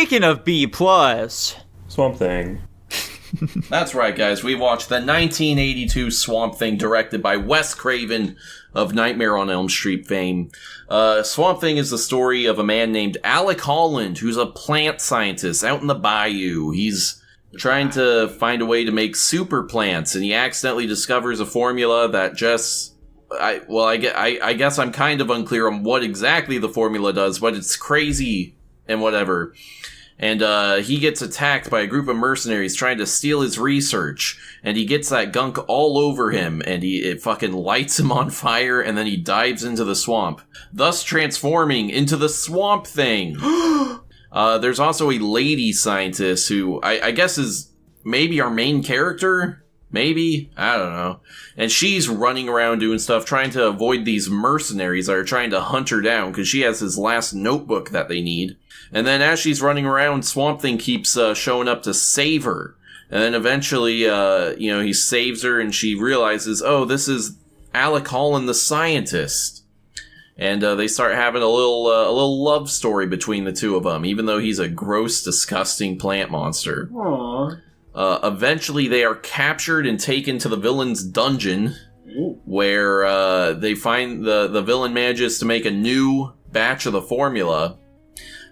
Speaking of B+, Swamp Thing. That's right, guys. We watched the 1982 Swamp Thing, directed by Wes Craven of Nightmare on Elm Street fame. Swamp Thing is the story of a man named Alec Holland, who's a plant scientist out in the bayou. He's trying to find a way to make super plants, and he accidentally discovers a formula that just... I guess I'm kind of unclear on what exactly the formula does, but it's crazy and whatever. And he gets attacked by a group of mercenaries trying to steal his research. And he gets that gunk all over him, and it fucking lights him on fire, and then he dives into the swamp, thus transforming into the Swamp Thing. There's also a lady scientist who I guess is maybe our main character? Maybe? I don't know. And she's running around doing stuff, trying to avoid these mercenaries that are trying to hunt her down, because she has his last notebook that they need. And then as she's running around, Swamp Thing keeps showing up to save her. And then eventually, he saves her, and she realizes, oh, this is Alec Holland, the scientist. And they start having a little love story between the two of them, even though he's a gross, disgusting plant monster. Aww. Eventually, they are captured and taken to the villain's dungeon, where they find the villain manages to make a new batch of the formula.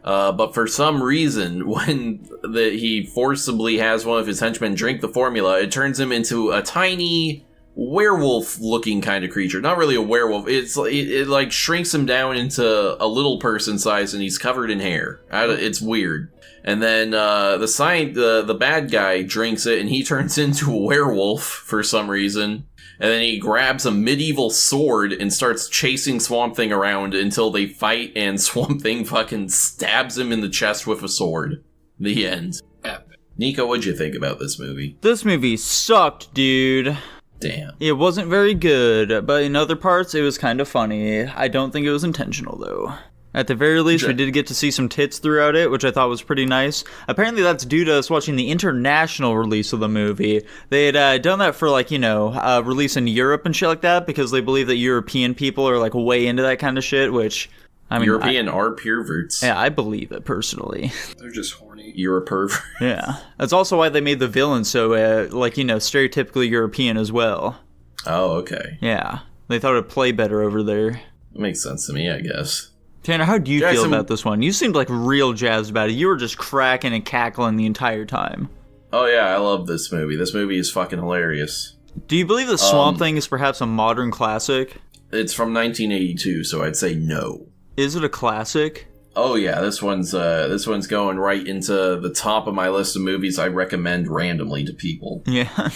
But for some reason, when he forcibly has one of his henchmen drink the formula, it turns him into a tiny werewolf-looking kind of creature. Not really a werewolf. It like shrinks him down into a little person size, and he's covered in hair. It's weird. And then the bad guy drinks it, and he turns into a werewolf for some reason. And then he grabs a medieval sword and starts chasing Swamp Thing around until they fight, and Swamp Thing fucking stabs him in the chest with a sword. The end. Epic. Nico, what'd you think about this movie? This movie sucked, dude. Damn. It wasn't very good, but in other parts, it was kind of funny. I don't think it was intentional, though. At the very least, we did get to see some tits throughout it, which I thought was pretty nice. Apparently, that's due to us watching the international release of the movie. They had done that for, release in Europe and shit like that, because they believe that European people are, way into that kind of shit, which... I mean, European are perverts. Yeah, I believe it, personally. They're just horny. You're a pervert. Yeah. That's also why they made the villain so, stereotypically European as well. Oh, okay. Yeah. They thought it'd play better over there. Makes sense to me, I guess. Tanner, how do you feel about this one? You seemed real jazzed about it. You were just cracking and cackling the entire time. Oh yeah, I love this movie. This movie is fucking hilarious. Do you believe that Swamp Thing is perhaps a modern classic? It's from 1982, so I'd say no. Is it a classic? Oh yeah, this one's going right into the top of my list of movies I recommend randomly to people. Yeah.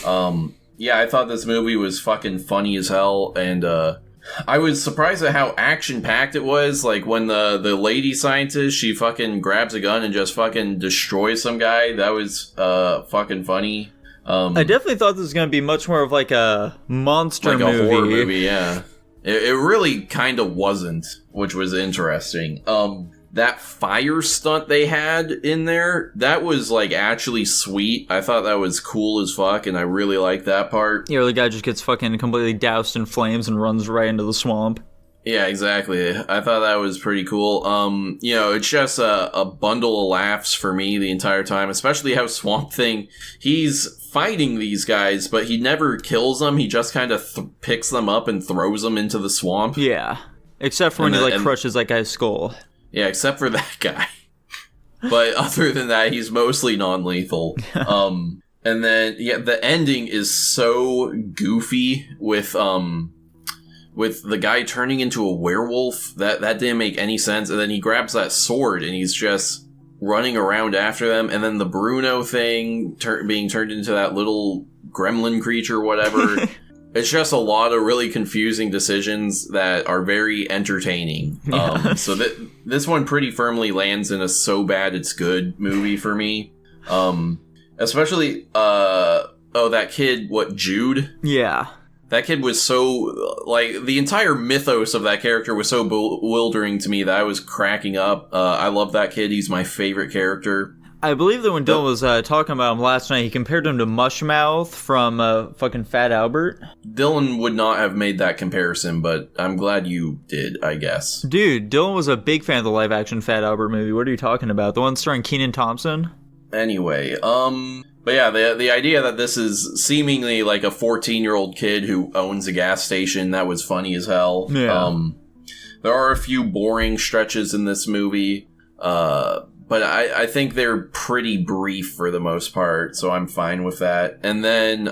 Yeah, I thought this movie was fucking funny as hell, and I was surprised at how action-packed it was. Like, when the lady scientist, she fucking grabs a gun and just fucking destroys some guy. That was fucking funny. I definitely thought this was going to be much more of a monster movie. Like a horror movie, yeah. It really kind of wasn't, which was interesting. That fire stunt they had in there, that was, actually sweet. I thought that was cool as fuck, and I really liked that part. Yeah, the guy just gets fucking completely doused in flames and runs right into the swamp. Yeah, exactly. I thought that was pretty cool. It's just a bundle of laughs for me the entire time, especially how Swamp Thing, he's fighting these guys, but he never kills them. He just kind of picks them up and throws them into the swamp. Yeah, except for when he crushes that guy's skull. Yeah, except for that guy. But other than that, he's mostly non-lethal. And then, yeah, the ending is so goofy with the guy turning into a werewolf. That didn't make any sense. And then he grabs that sword and he's just running around after them. And then the Bruno thing being turned into that little gremlin creature, whatever. It's just a lot of really confusing decisions that are very entertaining. Yeah. So this one pretty firmly lands in a so bad it's good movie for me. Especially, that kid, Jude? Yeah. That kid was so, the entire mythos of that character was so bewildering to me that I was cracking up. I love that kid. He's my favorite character. I believe that when Dylan was talking about him last night, he compared him to Mushmouth from fucking Fat Albert. Dylan would not have made that comparison, but I'm glad you did, I guess. Dude, Dylan was a big fan of the live-action Fat Albert movie. What are you talking about? The one starring Kenan Thompson? Anyway, but yeah, the idea that this is seemingly like a 14-year-old kid who owns a gas station, that was funny as hell. Yeah. There are a few boring stretches in this movie, but I think they're pretty brief for the most part, so I'm fine with that. And then,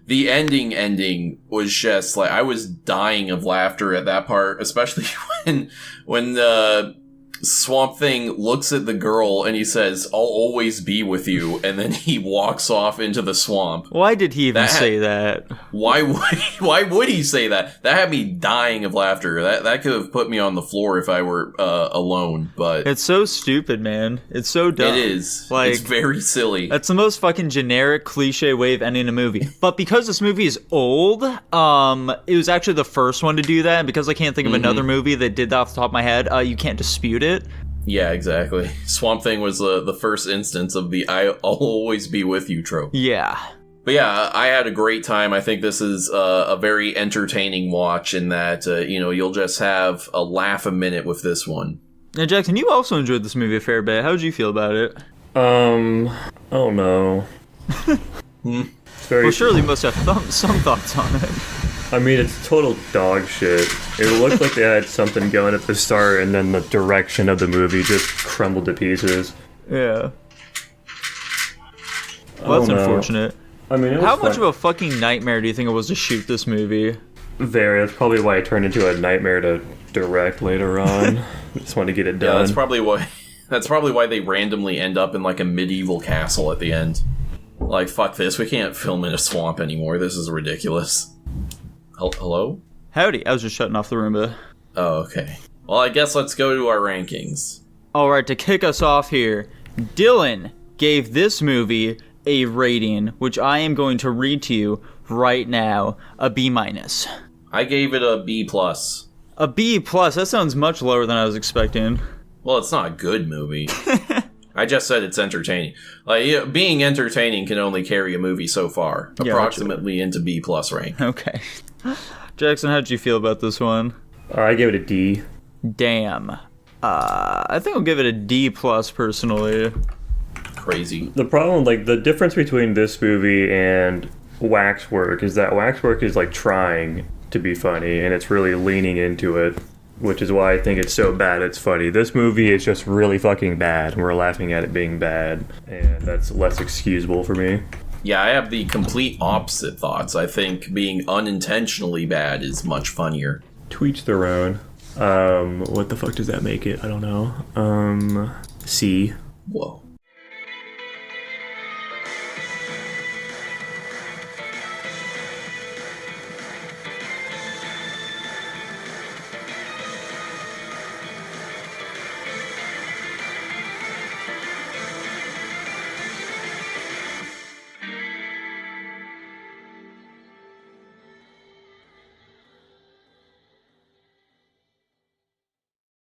the ending was just like, I was dying of laughter at that part, especially when the Swamp Thing looks at the girl and he says, "I'll always be with you," and then he walks off into the swamp. Why did he even say that? Why would he say that? That had me dying of laughter. That could have put me on the floor if I were alone, but it's so stupid, man. It's so dumb. It is. Like, it's very silly. That's the most fucking generic cliche way of ending a movie. But because this movie is old, it was actually the first one to do that, and because I can't think of another movie that did that off the top of my head, you can't dispute it. Yeah, exactly. Swamp Thing was the first instance of the "I'll always be with you" trope. Yeah. But yeah, I had a great time. I think this is a very entertaining watch in that, you'll just have a laugh a minute with this one. Now, Jackson, you also enjoyed this movie a fair bit. How did you feel about it? Oh no. Well, surely you must have some thoughts on it. I mean, it's total dog shit. It looked like they had something going at the start, and then the direction of the movie just crumbled to pieces. Yeah. Well, that's unfortunate. I mean, how much of a fucking nightmare do you think it was to shoot this movie? Very. That's probably why it turned into a nightmare to direct later on. Just wanted to get it done. Yeah, that's probably why they randomly end up in like a medieval castle at the end. Like, fuck this, we can't film in a swamp anymore. This is ridiculous. Hello? Howdy, I was just shutting off the Roomba. Oh, okay. Well, I guess let's go to our rankings. Alright, to kick us off here, Dylan gave this movie a rating, which I am going to read to you right now, a B-. I gave it a B+. A B+? That sounds much lower than I was expecting. Well, it's not a good movie. I just said it's entertaining. Like, being entertaining can only carry a movie so far. Yeah, approximately into B+ rank. Okay. Jackson, how'd you feel about this one? I gave it a D. Damn. I think I'll give it a D+ personally. Crazy. The problem, like, the difference between this movie and Waxwork is that Waxwork is, like, trying to be funny, and it's really leaning into it, which is why I think it's so bad it's funny. This movie is just really fucking bad, and we're laughing at it being bad, and that's less excusable for me. Yeah, I have the complete opposite thoughts. I think being unintentionally bad is much funnier. To each their own. What the fuck does that make it? I don't know. C. Whoa.